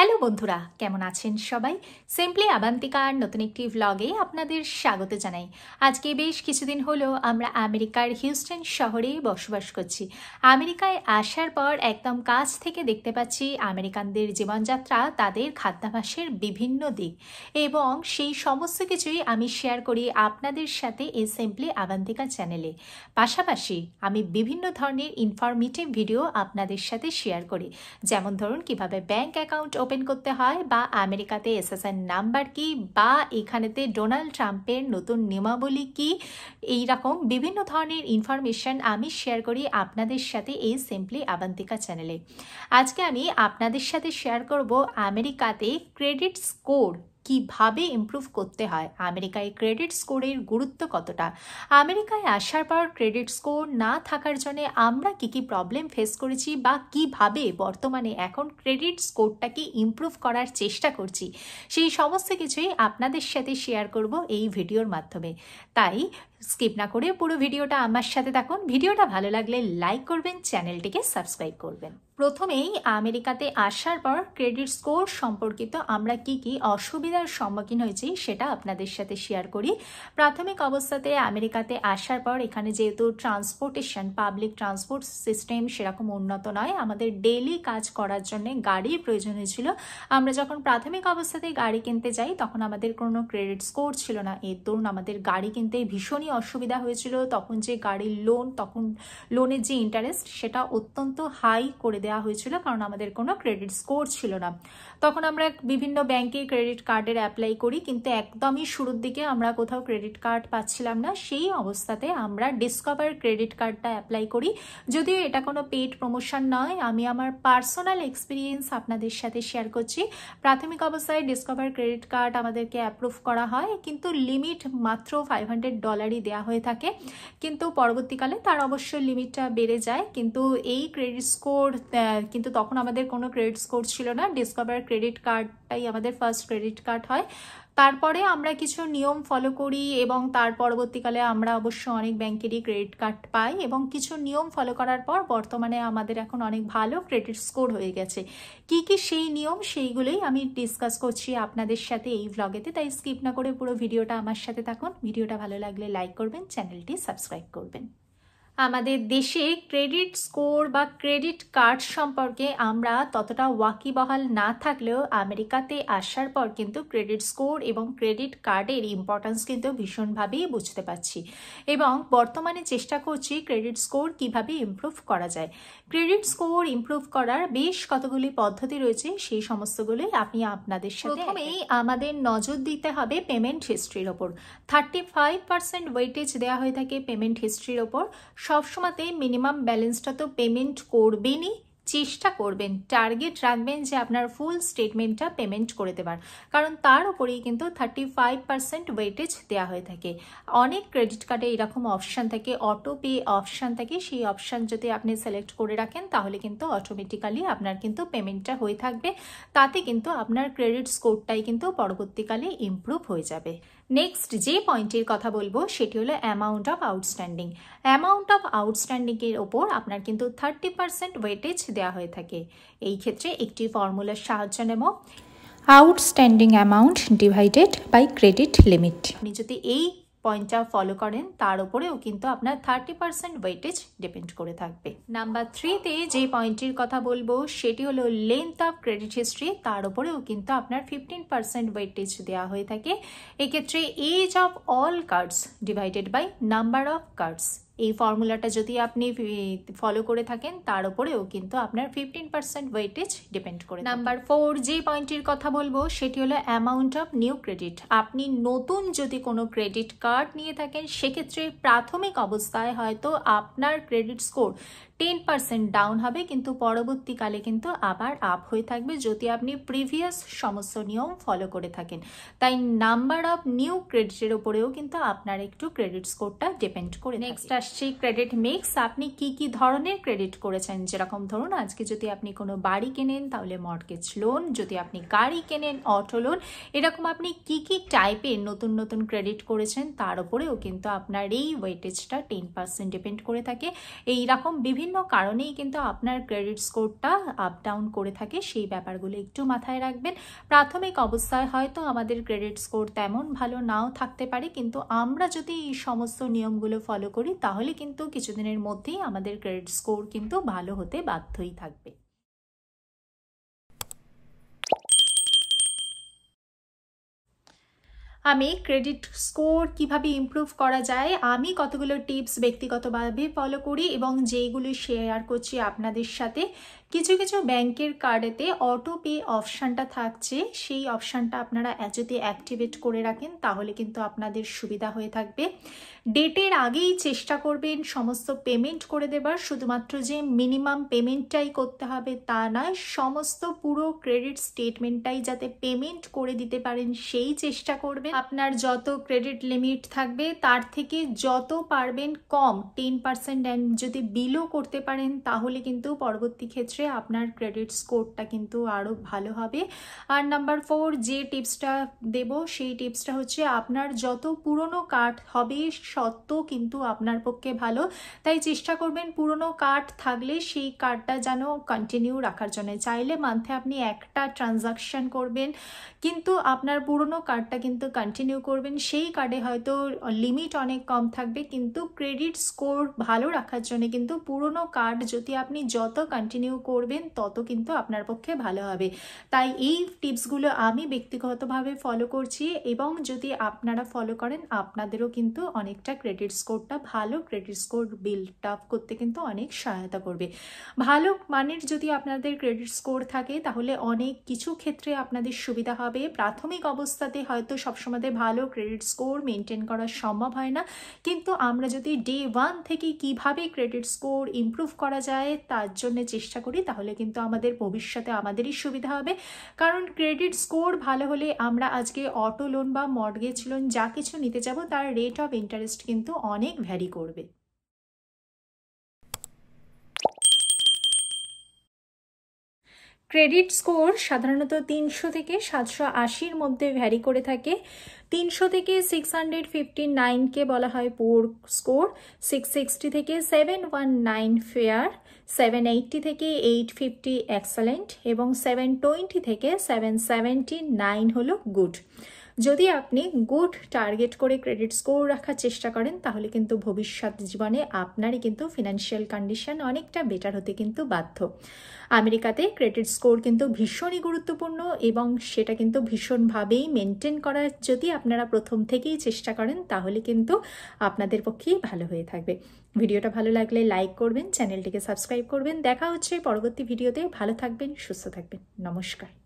Hello বন্ধুরা, কেমন আছেন সবাই? সিম্পলি আবান্তিকার নতুন একটি ভ্লগে আপনাদের স্বাগত জানাই। আজকে বেশ কিছুদিন হলো আমরা আমেরিকার হিউস্টন শহরে বসবাস করছি। আমেরিকায় আসার পর একদম কাছ থেকে দেখতে পাচ্ছি আমেরিকানদের জীবনযাত্রা, তাদের খাদ্যাভ্যাসের বিভিন্ন দিক এবং সেই সমস্ত কিছুই আমি শেয়ার করি আপনাদের সাথে এই সিম্পলি আবান্তিকা চ্যানেলে। পাশাপাশি আমি বিভিন্ন ধরনের ইনফরমেটিভ ভিডিও আপনাদের সাথে শেয়ার করি, যেমন ধরুন কিভাবে ব্যাংক অ্যাকাউন্ট ওপেন করতে হয়, বা আমেরিকাতে এসএসএন নাম্বার কি, বা এখানেতে ডোনাল্ড ট্রাম্পের নতুন নিয়মাবলী কি, এই রকম বিভিন্ন ধরনের ইনফরমেশন আমি শেয়ার করি আপনাদের সাথে এই সিম্পলি আবান্তিকা চ্যানেলে। আজকে আমি আপনাদের সাথে শেয়ার করব আমেরিকাতে ক্রেডিট স্কোর কিভাবে ইমপ্রুভ করতে হয়, আমেরিকায় ক্রেডিট স্কোরের গুরুত্ব কতটা, আমেরিকায় আসার পর ক্রেডিট স্কোর না থাকার জন্য আমরা কি প্রবলেম ফেস করেছি, বা কিভাবে বর্তমানে এখন ক্রেডিট স্কোরটাকে ইমপ্রুভ করার চেষ্টা করছি, সেই সমস্ত কিছুই আপনাদের সাথে শেয়ার করব এই ভিডিওর মাধ্যমে। তাই স্কিপ না করে পুরো ভিডিওটা আমার সাথে থাকুন। ভিডিওটা ভালো লাগলে লাইক করবেন, চ্যানেলটিকে সাবস্ক্রাইব করবেন। প্রথমেই আমেরিকাতে আসার পর ক্রেডিট স্কোর সম্পর্কিত আমরা কি অসুবিধার সম্মুখীন হয়েছি সেটা আপনাদের সাথে শেয়ার করি। প্রাথমিক অবস্থাতে আমেরিকাতে আসার পর এখানে যেহেতু ট্রান্সপোর্টেশন, পাবলিক ট্রান্সপোর্ট সিস্টেম সেরকম উন্নত নয়, আমাদের ডেইলি কাজ করার জন্য গাড়ির প্রয়োজন হয়েছিল। আমরা যখন প্রাথমিক অবস্থাতে গাড়ি কিনতে যাই তখন আমাদের কোনো ক্রেডিট স্কোর ছিল না। এর দরুন আমাদের গাড়ি কিনতে ভীষণই অসুবিধা হয়েছিল। তখন যে গাড়ির লোন, তখন লোনের যে ইন্টারেস্ট সেটা অত্যন্ত হাই করে দেওয়া হয়েছিল, কারণ আমাদের কোনো ক্রেডিট স্কোর ছিল না। তখন আমরা বিভিন্ন ব্যাংকে ক্রেডিট কার্ডের অ্যাপ্লাই করি, কিন্তু একদমই শুরুর দিকে আমরা কোথাও ক্রেডিট কার্ড পাচ্ছিলাম না। সেই অবস্থাতে আমরা ডিসকভার ক্রেডিট কার্ডটা অ্যাপ্লাই করি। যদিও এটা কোনো পেড প্রমোশন নয়, আমি আমার পার্সোনাল এক্সপিরিয়েন্স আপনাদের সাথে শেয়ার করছি। প্রাথমিক অবস্থায় ডিসকভার ক্রেডিট কার্ড আমাদেরকে অ্যাপ্রুভ করা হয়, কিন্তু লিমিট মাত্র $500 দেওয়া হয়ে থাকে। কিন্তু পরবর্তীকালে তার অবশ্যই লিমিটটা বেড়ে যায়। কিন্তু এই ক্রেডিট স্কোর, কিন্তু তখন আমাদের কোনো ক্রেডিট স্কোর ছিল না। ডিসকভার ক্রেডিট কার্ডটাই আমাদের ফার্স্ট ক্রেডিট কার্ড হয়। তারপরে আমরা কিছু নিয়ম ফলো করি এবং তার পরবর্তীকালে আমরা অবশ্য অনেক ব্যাংকেরই ক্রেডিট কার্ড পাই, এবং কিছু নিয়ম ফলো করার পর বর্তমানে আমাদের এখন অনেক ভালো ক্রেডিট স্কোর হয়ে গেছে। কি সেই নিয়ম, সেইগুলোই আমি ডিসকাস করছি আপনাদের সাথে এই ভ্লগেতে। তাই স্কিপ না করে পুরো ভিডিওটা আমার সাথে থাকুন। ভিডিওটা ভালো লাগলে লাইক করবেন, চ্যানেলটি সাবস্ক্রাইব করবেন। আমাদের দেশে ক্রেডিট স্কোর বা ক্রেডিট কার্ড সম্পর্কে আমরা ততটা ওয়াকিবহাল না থাকলেও আমেরিকাতে আসার পর কিন্তু ক্রেডিট স্কোর এবং ক্রেডিট কার্ডের ইম্পর্টেন্স কিন্তু ভীষণভাবেই বুঝতে পারছি, এবং বর্তমানে চেষ্টা করছি ক্রেডিট স্কোর কিভাবে ইমপ্রুভ করা যায়। ক্রেডিট স্কোর ইমপ্রুভ করার বেশ কতগুলি পদ্ধতি রয়েছে, সেই সমস্তগুলোই আমি আপনাদের সাথে। প্রথমেই আমাদের নজর দিতে হবে পেমেন্ট হিস্ট্রির ওপর। 35% ওয়েটেজ দেওয়া হয়ে থাকে পেমেন্ট হিস্ট্রির ওপর। সবসময়তে মিনিমাম ব্যালেন্সটা তো পেমেন্ট করবেনই, চেষ্টা করবেন, টার্গেট রাখবেন যে আপনার ফুল স্টেটমেন্টটা পেমেন্ট করে দেবার, কারণ তার উপরেই কিন্তু 35% ওয়েটেজ দেওয়া হয়ে থাকে। অনেক ক্রেডিট কার্ডে এরকম অপশান থাকে, অটো পে অপশান থাকে। সেই অপশান যদি আপনি সিলেক্ট করে রাখেন তাহলে কিন্তু অটোমেটিক্যালি আপনার কিন্তু পেমেন্টটা হয়ে থাকবে। তাতে কিন্তু আপনার ক্রেডিট স্কোরটাই কিন্তু পরবর্তীকালে ইমপ্রুভ হয়ে যাবে। নেক্সট যে পয়েন্টের কথা বলবো সেটি হলো amount of outstanding. Amount of আউটস্ট্যান্ডিংয়ের ওপর আপনার কিন্তু 30% ওয়েটেজ দেওয়া হয়ে থাকে। এই ক্ষেত্রে একটি ফর্মুলার সাহায্য নেব, outstanding amount divided by credit limit. আপনি যদি এই পয়েন্টটা ফলো করেন তার উপরেও কিন্তু আপনার 30% ওয়েটেজ ডিপেন্ড করে থাকবে। নাম্বার 3তে যে পয়েন্টের কথা বলবো সেটি হলো লেন্থ অফ ক্রেডিট হিস্ট্রি। তার উপরেও কিন্তু আপনার 15% ওয়েটেজ দেওয়া হয়ে থাকে। এক্ষেত্রে age of all cards divided by number of cards, এই ফর্মুলাটা যদি আপনি ফলো করে থাকেন তার উপরেও কিন্তু আপনার 15% ওয়েটেজ ডিপেন্ড করে। নাম্বার 4 যে পয়েন্টের কথা বলবো সেটি হলো অ্যামাউন্ট অফ নিউ ক্রেডিট। আপনি নতুন যদি কোনো ক্রেডিট কার্ড নিয়ে থাকেন সেক্ষেত্রে প্রাথমিক অবস্থায় হয়তো আপনার ক্রেডিট স্কোর 10% ডাউন হবে, কিন্তু পরবর্তীকালে কিন্তু আবার আপ হয়ে থাকবে যদি আপনি প্রিভিয়াস সমস্ত নিয়ম ফলো করে থাকেন। তাই নাম্বার অফ নিউ ক্রেডিটের উপরেও কিন্তু আপনার একটু ক্রেডিট স্কোরটা ডিপেন্ড করে। নেক্সট আসছে আসছে ক্রেডিট মিক্স, আপনি কি কি ধরনের ক্রেডিট করেছেন। যেরকম ধরুন আজকে যদি আপনি কোনো বাড়ি কেনেন তাহলে মর্টগেজ লোন, যদি আপনি গাড়ি কেনেন অটো লোন, এরকম আপনি কি কি টাইপের নতুন নতুন ক্রেডিট করেছেন তার উপরেও কিন্তু আপনার এই ওয়েটেজটা 10% ডিপেন্ড করে থাকে। এই রকম বিভিন্ন কারণেই কিন্তু আপনার ক্রেডিট স্কোরটা আপ ডাউন করে থাকে, সেই ব্যাপারগুলো একটু মাথায় রাখবেন। প্রাথমিক অবস্থায় হয়তো আমাদের ক্রেডিট স্কোর তেমন ভালো নাও থাকতে পারে, কিন্তু আমরা যদি এই সমস্ত নিয়মগুলো ফলো করি তাহলে কিন্তু কিছুদিনের মধ্যেই আমাদের ক্রেডিট স্কোর কিন্তু ভালো হতে বাধ্যই থাকবে। আমি ক্রেডিট স্কোর কিভাবে ইমপ্রুভ করা যায়, আমি কতগুলো টিপস ব্যক্তিগতভাবে ফলো করি এবং যেইগুলো শেয়ার করছি আপনাদের সাথে। কিছু কিছু ব্যাংকের কার্ডেতে অটো পে অপশানটা থাকছে, সেই অপশানটা আপনারা যদি অ্যাক্টিভেট করে রাখেন তাহলে কিন্তু আপনাদের সুবিধা হয়ে থাকবে। ডেটের আগেই চেষ্টা করবেন সমস্ত পেমেন্ট করে দেবার, শুধুমাত্র যে মিনিমাম পেমেন্টটাই করতে হবে তা নয়, সমস্ত পুরো ক্রেডিট স্টেটমেন্টটাই যাতে পেমেন্ট করে দিতে পারেন সেই চেষ্টা করবেন। আপনার যত ক্রেডিট লিমিট থাকবে তার থেকে যত পারবেন কম 10% অ্যান্ড যদি বিলও করতে পারেন তাহলে কিন্তু পরবর্তী ক্ষেত্রে আপনার ক্রেডিট স্কোরটা কিন্তু আরও ভালো হবে। আর নাম্বার 4 যে টিপসটা দেব সেই টিপসটা হচ্ছে আপনার যত পুরনো কার্ড হবে সত্ত্বেও কিন্তু আপনার পক্ষে ভালো, তাই চেষ্টা করবেন পুরনো কার্ড থাকলে সেই কার্ডটা যেন কন্টিনিউ রাখার জন্য। চাইলে মান্থে আপনি একটা ট্রানজাকশন করবেন, কিন্তু আপনার পুরনো কার্ডটা কিন্তু কন্টিনিউ করবেন। সেই কার্ডে হয়তো লিমিট অনেক কম থাকবে, কিন্তু ক্রেডিট স্কোর ভালো রাখার জন্য কিন্তু পুরনো কার্ড যদি আপনি যত কন্টিনিউ করবেন তত কিন্তু আপনার পক্ষে ভালো হবে। তাই এই টিপসগুলো আমি ব্যক্তিগতভাবে ফলো করছি এবং যদি আপনারা ফলো করেন আপনাদেরও কিন্তু অনেকটা ক্রেডিট স্কোরটা ভালো ক্রেডিট স্কোর বিল্ড আপ করতে কিন্তু অনেক সহায়তা করবে। ভালো মানের যদি আপনাদের ক্রেডিট স্কোর থাকে তাহলে অনেক কিছু ক্ষেত্রে আপনাদের সুবিধা হবে। প্রাথমিক অবস্থাতে হয়তো সবসময় ভালো ক্রেডিট স্কোর মেনটেন করা সম্ভব হয় না, কিন্তু আমরা যদি ডে 1 থেকে কিভাবে ক্রেডিট স্কোর ইমপ্রুভ করা যায় তার জন্য চেষ্টা করি তাহলে কিন্তু আমাদের ভবিষ্যতে আমাদেরই সুবিধা হবে। কারণ ক্রেডিট স্কোর ভালো হলে আমরা আজকে অটো লোন বা মর্টগেজ লোন যা কিছু নিতে যাব তার রেট অফ ইন্টারেস্ট কিন্তু অনেক ভ্যারি করবে। ক্রেডিট স্কোর সাধারণত 300 থেকে 780-র মধ্যে ভ্যারি করে থাকে। 300 থেকে 659কে বলা হয় পুওর স্কোর, 660 থেকে 719 ফেয়ার, 780 থেকে 850 এক্সেলেন্ট এবং 720 থেকে 779 হলো গুড। যদি আপনি গুড টার্গেট করে ক্রেডিট স্কোর রাখার চেষ্টা করেন তাহলে কিন্তু ভবিষ্যৎ জীবনে আপনারই কিন্তু ফিনান্সিয়াল কন্ডিশন অনেকটা বেটার হতে কিন্তু বাধ্য। আমেরিকাতে ক্রেডিট স্কোর কিন্তু ভীষণই গুরুত্বপূর্ণ এবং সেটা কিন্তু ভীষণভাবেই মেনটেন করার যদি আপনারা প্রথম থেকেই চেষ্টা করেন তাহলে কিন্তু আপনাদের পক্ষেই ভালো হয়ে থাকবে। ভিডিওটা ভালো লাগলে লাইক করবেন, চ্যানেলটিকে সাবস্ক্রাইব করবেন। দেখা হচ্ছে পরবর্তী ভিডিওতে। ভালো থাকবেন, সুস্থ থাকবেন। নমস্কার।